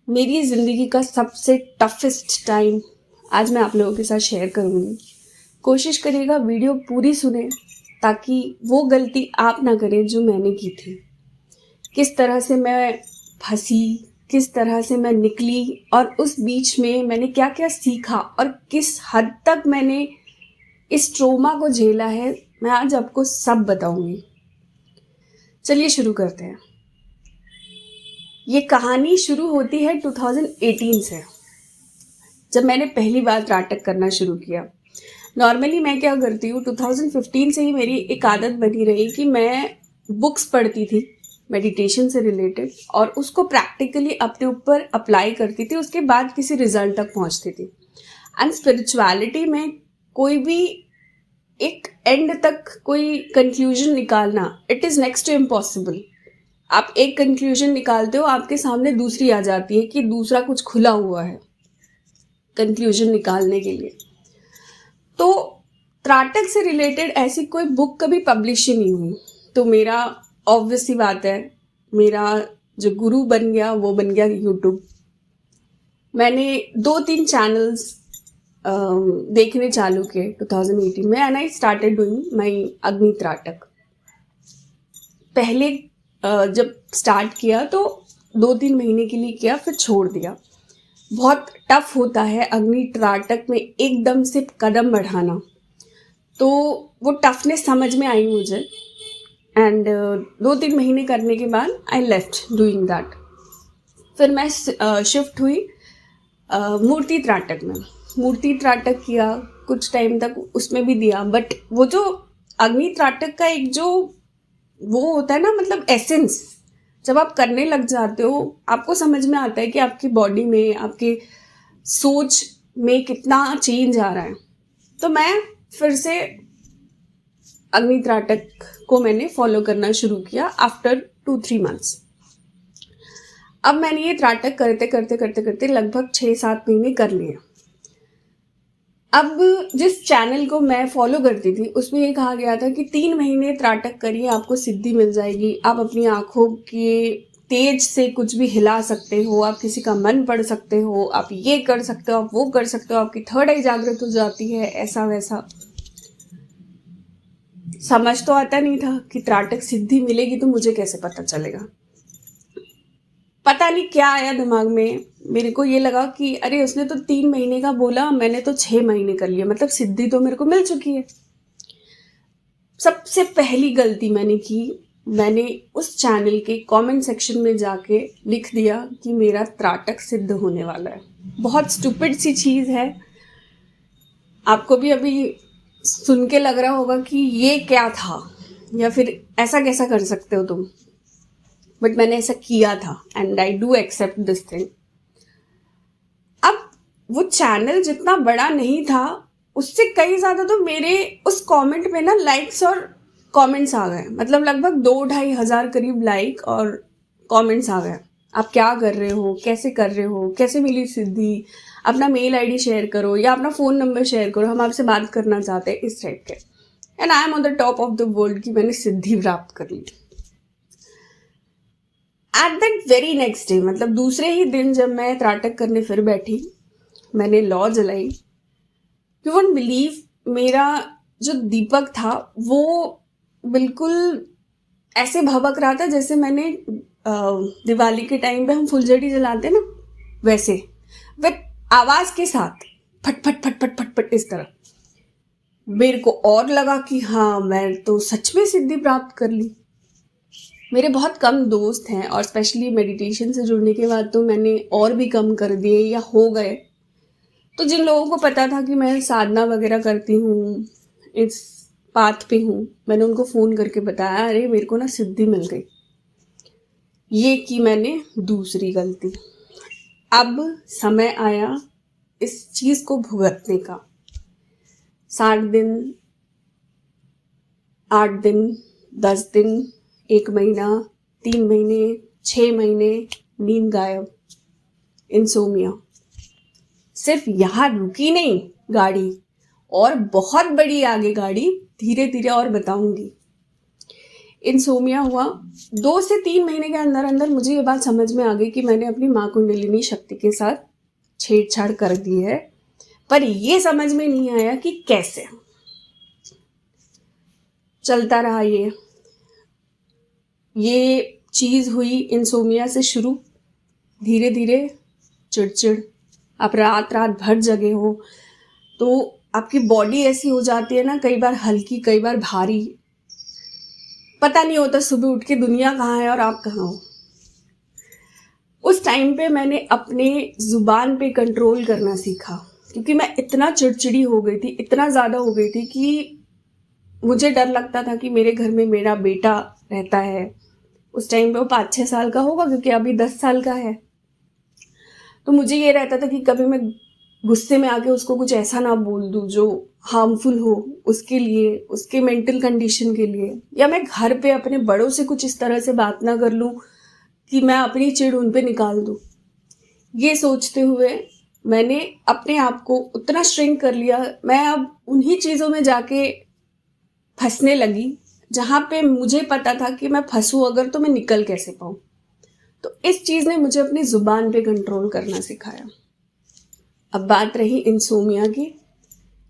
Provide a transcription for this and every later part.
मेरी ज़िंदगी का सबसे टफेस्ट टाइम आज मैं आप लोगों के साथ शेयर करूँगी। कोशिश करिएगा वीडियो पूरी सुने ताकि वो गलती आप ना करें जो मैंने की थी। किस तरह से मैं फंसी, किस तरह से मैं निकली और उस बीच में मैंने क्या क्या सीखा और किस हद तक मैंने इस ट्रॉमा को झेला है, मैं आज आपको सब बताऊँगी। चलिए शुरू करते हैं। ये कहानी शुरू होती है 2018 से, जब मैंने पहली बार नाटक करना शुरू किया। नॉर्मली मैं क्या करती हूँ, 2015 से ही मेरी एक आदत बनी रही कि मैं बुक्स पढ़ती थी मेडिटेशन से रिलेटेड और उसको प्रैक्टिकली अपने ऊपर अप्लाई करती थी, उसके बाद किसी रिजल्ट तक पहुँचती थी। एंड स्पिरिचुअलिटी में कोई भी एक एंड तक कोई कंक्लूजन निकालना, it is next to impossible. आप एक कंक्लूजन निकालते हो, आपके सामने दूसरी आ जाती है कि दूसरा कुछ खुला हुआ है कंक्लूजन निकालने के लिए। तो त्राटक से रिलेटेड ऐसी कोई बुक कभी पब्लिश ही नहीं हुई। तो मेरा ऑब्वियस सी बात है, मेरा जो गुरु बन गया वो बन गया यूट्यूब। मैंने 2-3 चैनल्स देखने चालू किए 2018 में and I started doing my अग्नि त्राटक। पहले जब स्टार्ट किया तो 2-3 महीने के लिए किया, फिर छोड़ दिया। बहुत टफ होता है अग्नि त्राटक में एकदम से कदम बढ़ाना, तो वो टफनेस समझ में आई मुझे एंड 2-3 महीने करने के बाद आई लेफ्ट डूइंग दैट। फिर मैं शिफ्ट हुई मूर्ति त्राटक में। मूर्ति त्राटक किया कुछ टाइम तक, उसमें भी दिया, बट वो जो अग्नि त्राटक का एक जो वो होता है ना, मतलब एसेंस, जब आप करने लग जाते हो आपको समझ में आता है कि आपकी बॉडी में, आपके सोच में कितना चेंज आ रहा है। तो मैं फिर से अग्नि त्राटक को मैंने फॉलो करना शुरू किया आफ्टर 2-3 मंथ्स। अब मैंने ये त्राटक करते करते करते करते लगभग 6-7 महीने कर लिए। अब जिस चैनल को मैं फॉलो करती थी उसमें ये कहा गया था कि 3 महीने त्राटक करिए, आपको सिद्धि मिल जाएगी, आप अपनी आँखों के तेज से कुछ भी हिला सकते हो, आप किसी का मन पढ़ सकते हो, आप ये कर सकते हो, आप वो कर सकते हो, आपकी थर्ड आई जागृत हो जाती है, ऐसा वैसा। समझ तो आता नहीं था कि त्राटक सिद्धि मिलेगी तो मुझे कैसे पता चलेगा। पता नहीं क्या आया दिमाग में, मेरे को ये लगा कि अरे उसने तो 3 महीने का बोला, मैंने तो 6 महीने कर लिया, मतलब सिद्धि तो मेरे को मिल चुकी है। सबसे पहली गलती मैंने की, मैंने उस चैनल के कमेंट सेक्शन में जाके लिख दिया कि मेरा त्राटक सिद्ध होने वाला है। बहुत स्टूपिड सी चीज़ है, आपको भी अभी सुन के लग रहा होगा कि ये क्या था या फिर ऐसा कैसा कर सकते हो तुम, बट मैंने ऐसा किया था and I do accept this thing. अब वो चैनल जितना बड़ा नहीं था, उससे कई ज़्यादा तो मेरे उस कमेंट में ना लाइक्स और कमेंट्स आ गए, मतलब लगभग 2-2.5 हज़ार करीब लाइक और कमेंट्स आ गए। आप क्या कर रहे हो, कैसे कर रहे हो, कैसे मिली सिद्धि, अपना मेल आईडी शेयर करो या अपना फ़ोन नंबर शेयर करो, हम आपसे बात करना चाहते हैं, इस टाइप के। And I am on the top of the world कि मैंने सिद्धि प्राप्त कर ली। At that very next day, मतलब दूसरे ही दिन जब मैं त्राटक करने फिर बैठी, मैंने लौ जलाई। यू वोंट बिलीव, मेरा जो दीपक था वो बिल्कुल ऐसे भभक रहा था जैसे मैंने दिवाली के टाइम पे हम फुलझड़ी जलाते ना, वैसे विद आवाज़ के साथ फट फट फट फट फट फट इस तरह। मेरे को और लगा कि हाँ, मैं तो सच में सिद्धि प्राप्त कर ली। मेरे बहुत कम दोस्त हैं और स्पेशली मेडिटेशन से जुड़ने के बाद तो मैंने और भी कम कर दिए या हो गए। तो जिन लोगों को पता था कि मैं साधना वगैरह करती हूँ, इस पाथ पे हूँ, मैंने उनको फ़ोन करके बताया, अरे मेरे को ना सिद्धि मिल गई। ये की मैंने दूसरी गलती। अब समय आया इस चीज़ को भुगतने का। 7 दिन, 8 दिन, 10 दिन, 1 महीना, 3 महीने, 6 महीने, नींद गायब, इंसोमिया। सिर्फ यहाँ रुकी नहीं गाड़ी, और बहुत बड़ी आगे गाड़ी, धीरे धीरे और बताऊंगी। इंसोमिया हुआ। 2 से 3 महीने के अंदर अंदर मुझे ये बात समझ में आ गई कि मैंने अपनी माँ कुंडलिनी शक्ति के साथ छेड़छाड़ कर दी है, पर ये समझ में नहीं आया कि कैसे। चलता रहा ये चीज़ हुई इंसोमिया से शुरू, धीरे धीरे चिड़चिड़, आप रात रात भर जगे हो तो आपकी बॉडी ऐसी हो जाती है ना, कई बार हल्की कई बार भारी, पता नहीं होता सुबह उठ के दुनिया कहाँ है और आप कहाँ हो। उस टाइम पे मैंने अपने ज़ुबान पे कंट्रोल करना सीखा, क्योंकि मैं इतना चिड़चिड़ी हो गई थी, इतना ज़्यादा हो गई थी कि मुझे डर लगता था कि मेरे घर में मेरा बेटा रहता है। उस टाइम पे वो 5-6 साल का होगा, क्योंकि अभी 10 साल का है। तो मुझे ये रहता था कि कभी मैं गुस्से में आके उसको कुछ ऐसा ना बोल दूँ जो हार्मफुल हो उसके लिए, उसके मेंटल कंडीशन के लिए, या मैं घर पे अपने बड़ों से कुछ इस तरह से बात ना कर लूँ कि मैं अपनी चिढ़ उन पे निकाल दूँ। ये सोचते हुए मैंने अपने आप को उतना श्रिंक कर लिया, मैं अब उन्हीं चीज़ों में जाके फंसने लगी जहाँ पे मुझे पता था कि मैं फंसूँ अगर तो मैं निकल कैसे पाऊँ। तो इस चीज़ ने मुझे अपनी ज़ुबान पे कंट्रोल करना सिखाया। अब बात रही इंसोमिया की,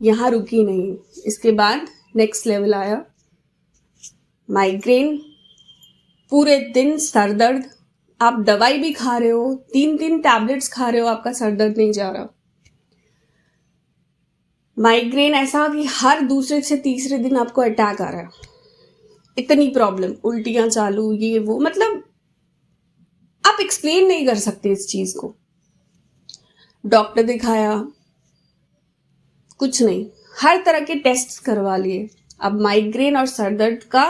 यहाँ रुकी नहीं, इसके बाद नेक्स्ट लेवल आया माइग्रेन, पूरे दिन सर दर्द, आप दवाई भी खा रहे हो, 3-3 टैबलेट्स खा रहे हो, आपका सर दर्द नहीं जा रहा। माइग्रेन ऐसा कि हर दूसरे से तीसरे दिन आपको अटैक आ रहा है, इतनी प्रॉब्लम, उल्टियां चालू, ये वो, मतलब आप एक्सप्लेन नहीं कर सकते इस चीज को। डॉक्टर दिखाया, कुछ नहीं, हर तरह के टेस्ट करवा लिए। अब माइग्रेन और सर दर्द का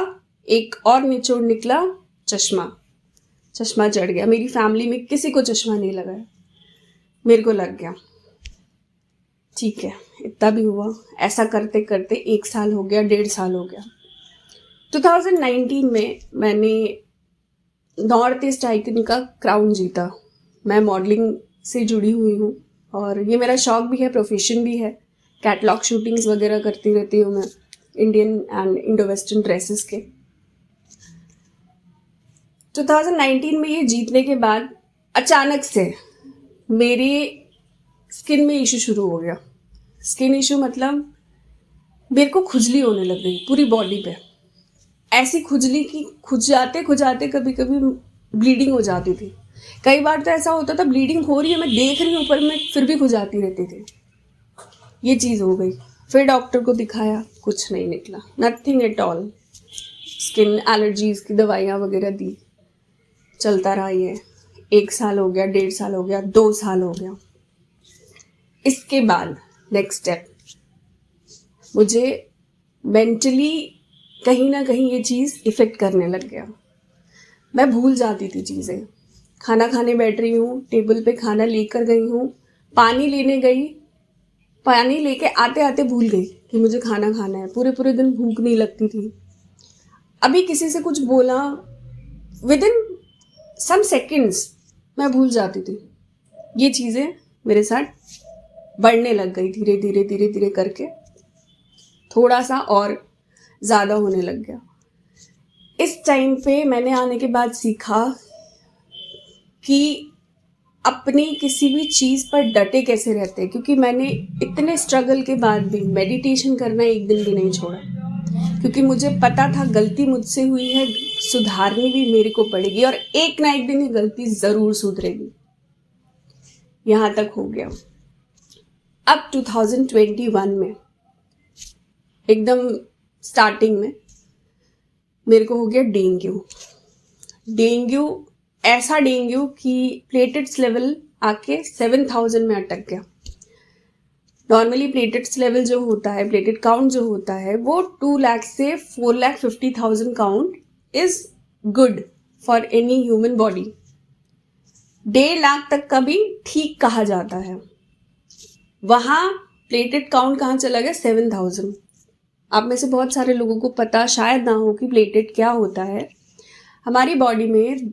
एक और निचोड़ निकला, चश्मा चढ़ गया। मेरी फैमिली में किसी को चश्मा नहीं लगा है, मेरे को लग गया। ठीक है, इतना भी हुआ। ऐसा करते करते 1 साल हो गया, 1.5 साल हो गया। 2019 में मैंने नॉर्थ ईस्ट आइकन का क्राउन जीता। मैं मॉडलिंग से जुड़ी हुई हूँ और ये मेरा शौक भी है, प्रोफेशन भी है। कैटलॉग शूटिंग्स वगैरह करती रहती हूँ मैं, Indian and Indo western dresses के। 2019 में ये जीतने के बाद अचानक से मेरे स्किन में इशू शुरू हो गया। स्किन इशू मतलब मेरे को खुजली होने लग गई पूरी बॉडी पे, ऐसी खुजली कि खुजाते कभी कभी ब्लीडिंग हो जाती थी। कई बार तो ऐसा होता था ब्लीडिंग हो रही है, मैं देख रही हूँ पर मैं फिर भी खुजाती रहती थी। ये चीज़ हो गई। फिर डॉक्टर को दिखाया, कुछ नहीं निकला, nothing at all. Skin allergies की दवाइयाँ वगैरह दी, चलता रहा ये। 1 साल हो गया, 1.5 साल हो गया, 2 साल हो गया। इसके बाद नेक्स्ट स्टेप, मुझे मेंटली कहीं ना कहीं ये चीज़ इफ़ेक्ट करने लग गया। मैं भूल जाती थी चीज़ें। खाना खाने बैठ रही हूँ, टेबल पे खाना लेकर गई हूँ, पानी लेने गई, पानी लेके आते आते भूल गई कि मुझे खाना खाना है। पूरे पूरे दिन भूख नहीं लगती थी। अभी किसी से कुछ बोला, विद इन सम सेकेंड्स मैं भूल जाती थी। ये चीज़ें मेरे साथ बढ़ने लग गई, धीरे धीरे धीरे धीरे करके थोड़ा सा और ज़्यादा होने लग गया। इस टाइम पे मैंने आने के बाद सीखा कि अपनी किसी भी चीज़ पर डटे कैसे रहते हैं, क्योंकि मैंने इतने स्ट्रगल के बाद भी मेडिटेशन करना एक दिन भी नहीं छोड़ा, क्योंकि मुझे पता था गलती मुझसे हुई है, सुधारनी भी मेरे को पड़ेगी और एक ना एक दिन ये गलती ज़रूर सुधरेगी। यहाँ तक हो गया। अब 2021 में एकदम स्टार्टिंग में मेरे को हो गया डेंगू, ऐसा डेंगू कि प्लेटेट्स लेवल आके 7000 में अटक गया। नॉर्मली प्लेटेट्स लेवल जो होता है, प्लेटेट काउंट जो होता है, वो 2 लाख से 4,50,000 count is good for any human body. 1.5 lakh तक का भी ठीक कहा जाता है। वहाँ प्लेटेट काउंट कहाँ चला गया? 7000। आप में से बहुत सारे लोगों को पता शायद ना हो कि प्लेटेट क्या होता है। हमारी बॉडी में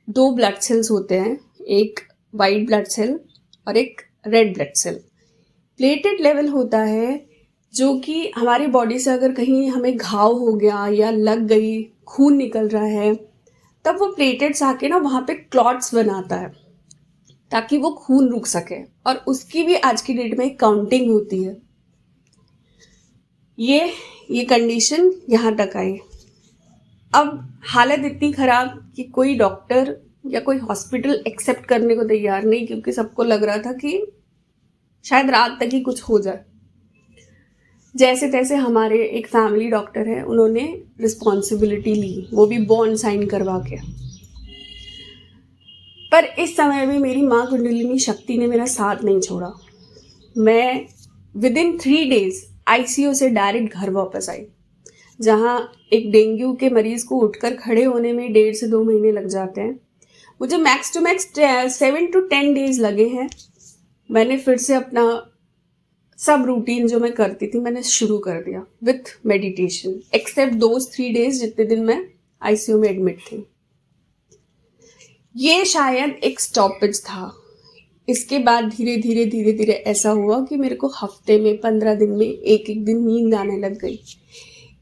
2 ब्लड सेल्स होते हैं, एक वाइट ब्लड सेल और एक रेड ब्लड सेल। प्लेटेट लेवल होता है जो कि हमारी बॉडी से अगर कहीं हमें घाव हो गया या लग गई, खून निकल रहा है, तब वो प्लेटलेट्स आके ना वहाँ पे क्लॉट्स बनाता है ताकि वो खून रुक सके, और उसकी भी आज की डेट में काउंटिंग होती है। ये कंडीशन यहाँ तक आई। अब हालत इतनी ख़राब कि कोई डॉक्टर या कोई हॉस्पिटल एक्सेप्ट करने को तैयार नहीं, क्योंकि सबको लग रहा था कि शायद रात तक ही कुछ हो जाए। जैसे तैसे हमारे एक फैमिली डॉक्टर है, उन्होंने रिस्पॉन्सिबिलिटी ली, वो भी बॉन्ड साइन करवा के। पर इस समय भी मेरी माँ कुंडलिनी शक्ति ने मेरा साथ नहीं छोड़ा। मैं विदिन 3 days ICU से डायरेक्ट घर वापस आई, जहाँ एक डेंगू के मरीज को उठकर खड़े होने में 1.5 से 2 महीने लग जाते हैं। मुझे max to max 7 to 10 days लगे हैं। मैंने फिर से अपना सब रूटीन जो मैं करती थी मैंने शुरू कर दिया with meditation, except those 3 days जितने दिन मैं ICU में एडमिट थी। ये शायद एक स्टॉपेज था। इसके बाद धीरे धीरे ऐसा हुआ कि मेरे को हफ्ते में 15 दिन में एक दिन नींद आने लग गई।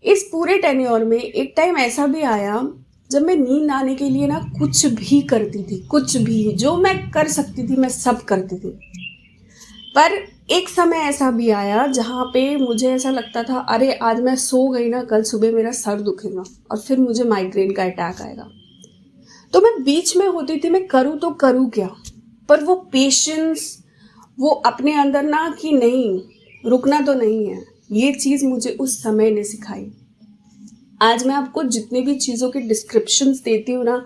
इस पूरे टेन्योर में एक टाइम ऐसा भी आया जब मैं नींद आने के लिए ना कुछ भी करती थी, कुछ भी जो मैं कर सकती थी मैं सब करती थी। पर एक समय ऐसा भी आया जहाँ पे मुझे ऐसा लगता था, अरे आज मैं सो गई ना, कल सुबह मेरा सर दुखेगा और फिर मुझे माइग्रेन का अटैक आएगा। तो मैं बीच में होती थी, मैं करूँ तो करूँ क्या। पर वो पेशेंस, वो अपने अंदर ना कि नहीं रुकना तो नहीं है, ये चीज़ मुझे उस समय ने सिखाई। आज मैं आपको जितने भी चीज़ों के डिस्क्रिप्शंस देती हूँ ना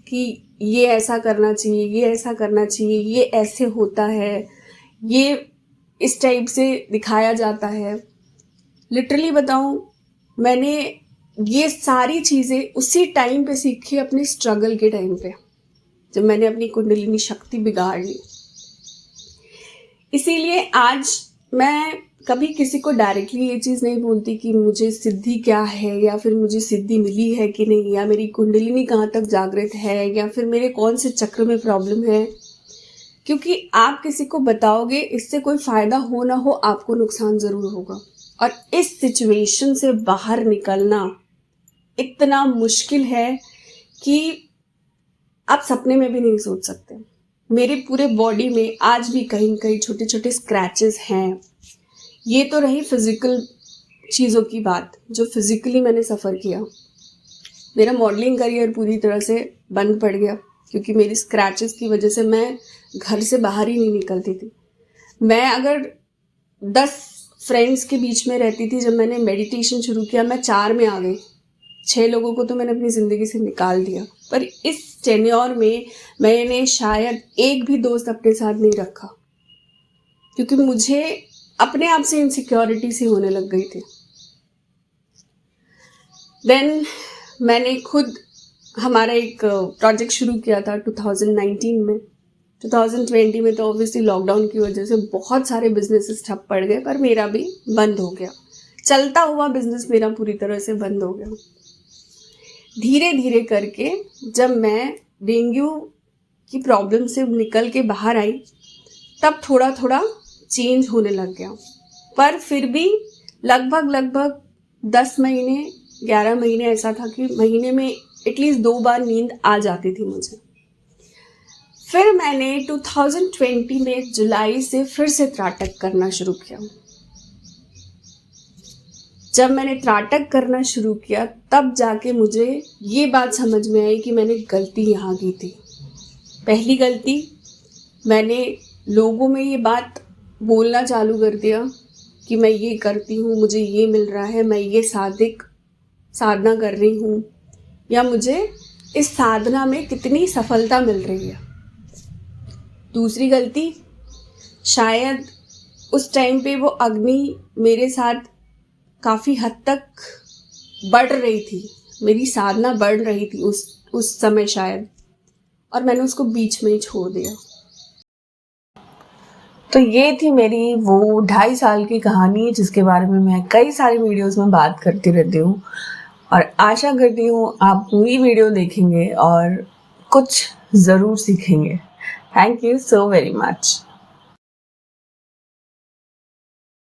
कि ये ऐसा करना चाहिए, ये ऐसा करना चाहिए, ये ऐसे होता है, ये इस टाइप से दिखाया जाता है, लिटरली बताऊँ मैंने ये सारी चीज़ें उसी टाइम पे सीखी, अपने स्ट्रगल के टाइम पे, जब मैंने अपनी कुंडलिनी शक्ति बिगाड़ ली। इसीलिए आज मैं कभी किसी को डायरेक्टली ये चीज़ नहीं बोलती कि मुझे सिद्धि क्या है, या फिर मुझे सिद्धि मिली है कि नहीं, या मेरी कुंडलिनी कहाँ तक जागृत है, या फिर मेरे कौन से चक्र में प्रॉब्लम है। क्योंकि आप किसी को बताओगे, इससे कोई फ़ायदा हो ना हो, आपको नुकसान ज़रूर होगा। और इस सिचुएशन से बाहर निकलना इतना मुश्किल है कि आप सपने में भी नहीं सोच सकते। मेरे पूरे बॉडी में आज भी कहीं कहीं छोटे छोटे स्क्रैचेस हैं। ये तो रही फिज़िकल चीज़ों की बात, जो फिज़िकली मैंने सफ़र किया। मेरा मॉडलिंग करियर पूरी तरह से बंद पड़ गया, क्योंकि मेरी स्क्रैचेस की वजह से मैं घर से बाहर ही नहीं निकलती थी। मैं अगर 10 फ्रेंड्स के बीच में रहती थी, जब मैंने मेडिटेशन शुरू किया मैं 4 में आ गई। 6 लोगों को तो मैंने अपनी ज़िंदगी से निकाल दिया। पर इस टेन्योर में मैंने शायद एक भी दोस्त अपने साथ नहीं रखा, क्योंकि मुझे अपने आप से इनसिक्योरिटी सी होने लग गई थी। देन मैंने खुद हमारा एक प्रोजेक्ट शुरू किया था 2019 में। 2020 में तो ऑब्वियसली लॉकडाउन की वजह से बहुत सारे बिजनेसेस ठप पड़ गए, पर मेरा भी बंद हो गया। चलता हुआ बिजनेस मेरा पूरी तरह से बंद हो गया। धीरे धीरे करके जब मैं डेंगू की प्रॉब्लम से निकल के बाहर आई, तब थोड़ा थोड़ा चेंज होने लग गया। पर फिर भी लगभग 10 महीने 11 महीने ऐसा था कि महीने में एटलीस्ट 2 बार नींद आ जाती थी मुझे। फिर मैंने 2020 में जुलाई से फिर से त्राटक करना शुरू किया। जब मैंने त्राटक करना शुरू किया, तब जाके मुझे ये बात समझ में आई कि मैंने गलती यहाँ की थी। पहली गलती, मैंने लोगों में ये बात बोलना चालू कर दिया कि मैं ये करती हूँ, मुझे ये मिल रहा है, मैं ये साधना कर रही हूँ, या मुझे इस साधना में कितनी सफलता मिल रही है। दूसरी गलती, शायद उस टाइम पे वो अग्नि मेरे साथ काफ़ी हद तक बढ़ रही थी, मेरी साधना बढ़ रही थी उस समय शायद, और मैंने उसको बीच में ही छोड़ दिया। तो ये थी मेरी वो 2.5 साल की कहानी, जिसके बारे में मैं कई सारी वीडियोस में बात करती रहती हूँ, और आशा करती हूँ आप पूरी वीडियो देखेंगे और कुछ ज़रूर सीखेंगे। Thank you so very much.